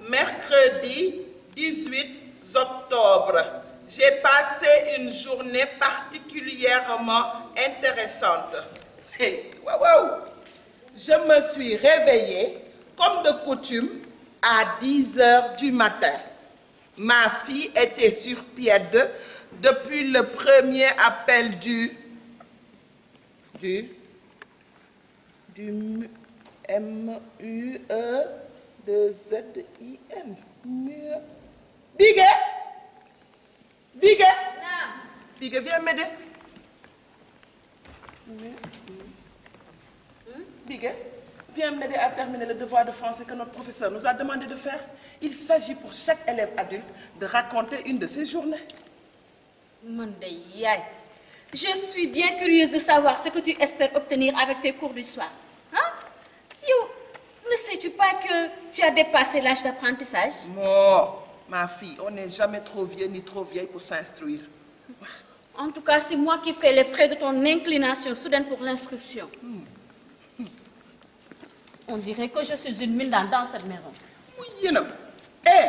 mercredi 18 octobre. J'ai passé une journée particulièrement intéressante. Waouh! Je me suis réveillée, comme de coutume, à 10 heures du matin. Ma fille était sur pied depuis le premier appel du M-U-E-2-Z-I-N. Bigué! Bigué! Bigué, viens m'aider. Bigué, viens m'aider à terminer le devoir de français que notre professeur nous a demandé de faire. Il s'agit pour chaque élève adulte de raconter une de ses journées. Je suis bien curieuse de savoir ce que tu espères obtenir avec tes cours du soir. Hein? Yo, ne sais-tu pas que tu as dépassé l'âge d'apprentissage? Oh, ma fille, on n'est jamais trop vieux ni trop vieille pour s'instruire. En tout cas, c'est moi qui fais les frais de ton inclination soudaine pour l'instruction. On dirait que je suis une mine dans cette maison. Oui, non. Hé,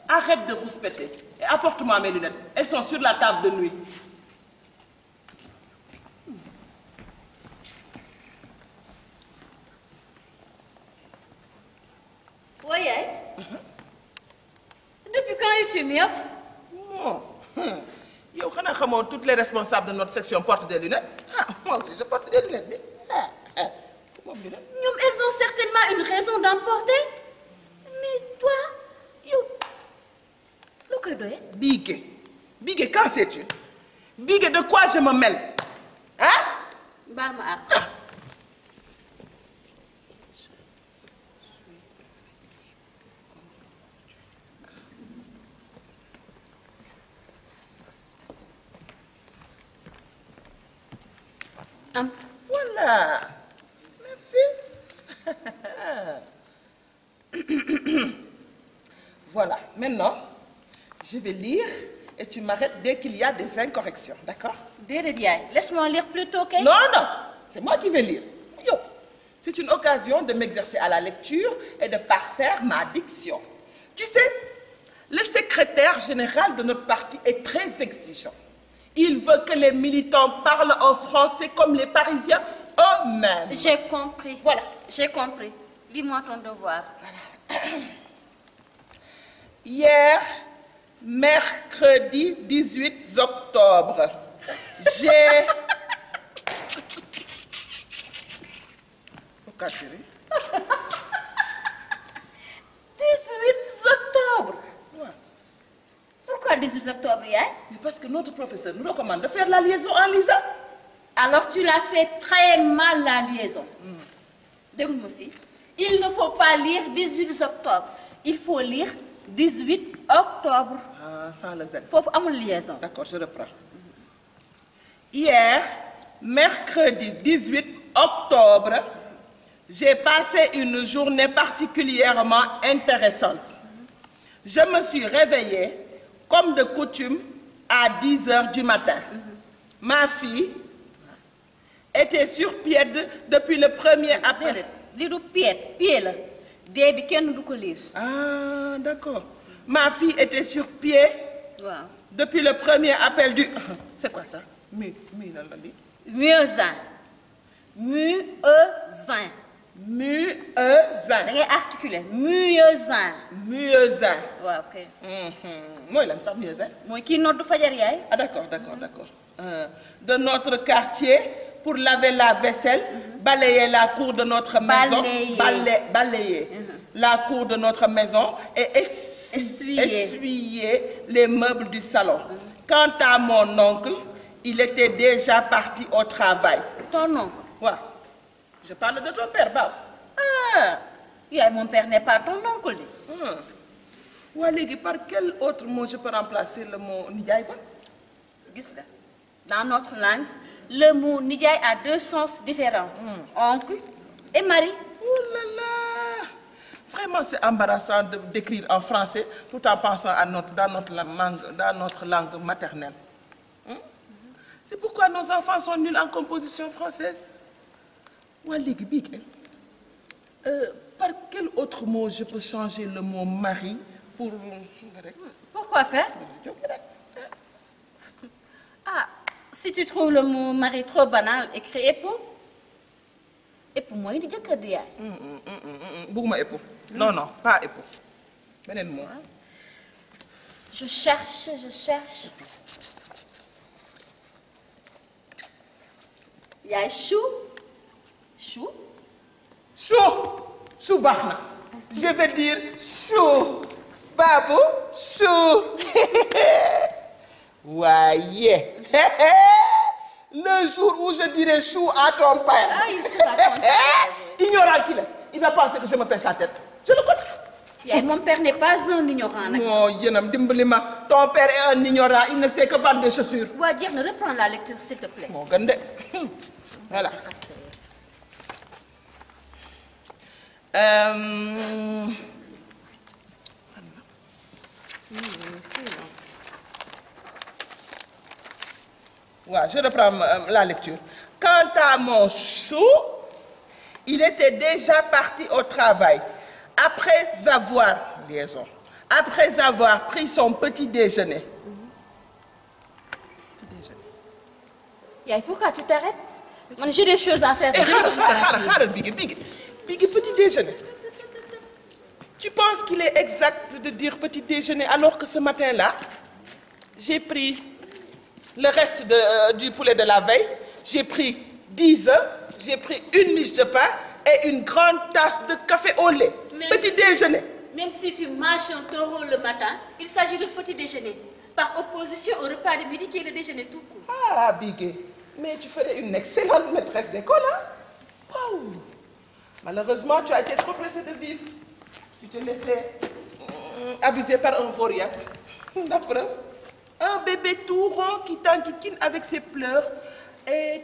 arrête de rouspéter et apporte-moi mes lunettes. Elles sont sur la table de nuit. Voyez? Depuis quand es-tu myope? Non. Yo, toutes les responsables de notre section portent des lunettes. Ah, moi aussi, je porte des lunettes. Elles ont certainement une raison d'en porter. Mais toi, yo, le que doit? Bigué. Bigué, quand sais-tu? Bigué, de quoi je me mêle? Hein? Balma. Voilà. Merci. Voilà. Maintenant, je vais lire et tu m'arrêtes dès qu'il y a des incorrections. D'accord? Laisse-moi lire plutôt, ok? Non, non. C'est moi qui vais lire. Yo. C'est une occasion de m'exercer à la lecture et de parfaire ma diction. Tu sais, le secrétaire général de notre parti est très exigeant. Il veut que les militants parlent en français comme les Parisiens eux-mêmes. J'ai compris. Voilà. J'ai compris. Lis-moi ton devoir. Voilà. Hier, mercredi 18 octobre, j'ai... Pourquoi tu ris? 18 octobre. Ouais. Pourquoi 18 octobre, hein? Mais parce que notre professeur nous recommande de faire la liaison en lisant. Alors tu l'as fait très mal, la liaison. Dégoûte ma fille. Il ne faut pas lire 18 octobre. Il faut lire 18 octobre. Ah, sans le Z. Faut amul liaison. D'accord, je reprends. Hier, mercredi 18 octobre, j'ai passé une journée particulièrement intéressante. Je me suis réveillée, comme de coutume, à 10 heures du matin. Ma fille était sur pied depuis le premier appel. Pied là. Début, kenn du ko lire. Ah, d'accord. Ma fille était sur pied depuis le premier appel du... C'est quoi ça? Muezzin. Muezzin. Muezzin. Da ngay articuler. Muezzin. Muezzin. Ouais, ok. Moi, il aime ça, Muezzin. Moi qui note fajar yaay. Ah, d'accord, d'accord, d'accord. De notre quartier, pour laver la vaisselle, balayer la cour de notre maison. Balayer. La cour de notre maison et essuyer les meubles du salon. Quant à mon oncle, il était déjà parti au travail. Ton oncle? Ouais. Je parle de ton père, Bao. Ah, mon père n'est pas ton oncle. Ouais, par quel autre mot je peux remplacer le mot Nidjaï? Dans notre langue, le mot Nidjaï a deux sens différents. Oncle et mari. Oh là là! Vraiment, c'est embarrassant d'écrire en français tout en pensant à dans notre langue maternelle. C'est pourquoi nos enfants sont nuls en composition française. par quel autre mot je peux changer le mot mari pour... Pourquoi faire? Ah, si tu trouves le mot mari trop banal, écris époux. Époux mooy di jëkkër di yaay. Bëgguma époux. Non, non, pas époux. Beneen mot. Je cherche. Yaay chou. Chou. Chou baax na. Je vais dire chou. Babou, chou. Voyez. Le jour où je dirai chou à ton père. Ah, il sera content. Ignorant qu'il est. Il va penser que je me pèse sa tête. Je le connais. Yaay, mon père n'est pas un ignorant nag. Non, yéenam dimbali ma. Ton père est un ignorant. Il ne sait que vendre des chaussures. Waa jeex na, reprends la lecture s'il te plaît. moo gën de. Voilà. Ouais, je reprends la lecture. Quant à mon chou, il était déjà parti au travail. Après avoir pris son petit déjeuner. Yaay, pourquoi tu t'arrêtes? Man, j'ai des choses à faire. Xaaral Biggi, petit déjeuner. Tu penses qu'il est exact de dire petit déjeuner alors que ce matin-là, j'ai pris le reste du poulet de la veille, j'ai pris 10 œufs, j'ai pris une miche de pain et une grande tasse de café au lait. Petit déjeuner. Même si tu manges un taureau le matin, il s'agit de petit déjeuner. Par opposition au repas de midi qui est le déjeuner tout court. Ah, Bigé, mais tu ferais une excellente maîtresse d'école, hein? Wow. Malheureusement, tu as été trop pressée de vivre. Tu te laissais abuser par un vaurien. La preuve, un bébé tout rond qui t'enquiquine avec ses pleurs et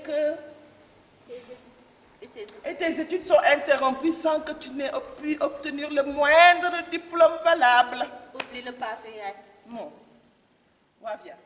tes études sont interrompues sans que tu n'aies pu obtenir le moindre diplôme valable. Oublie le passé, yaay. Non. Ouais, viens.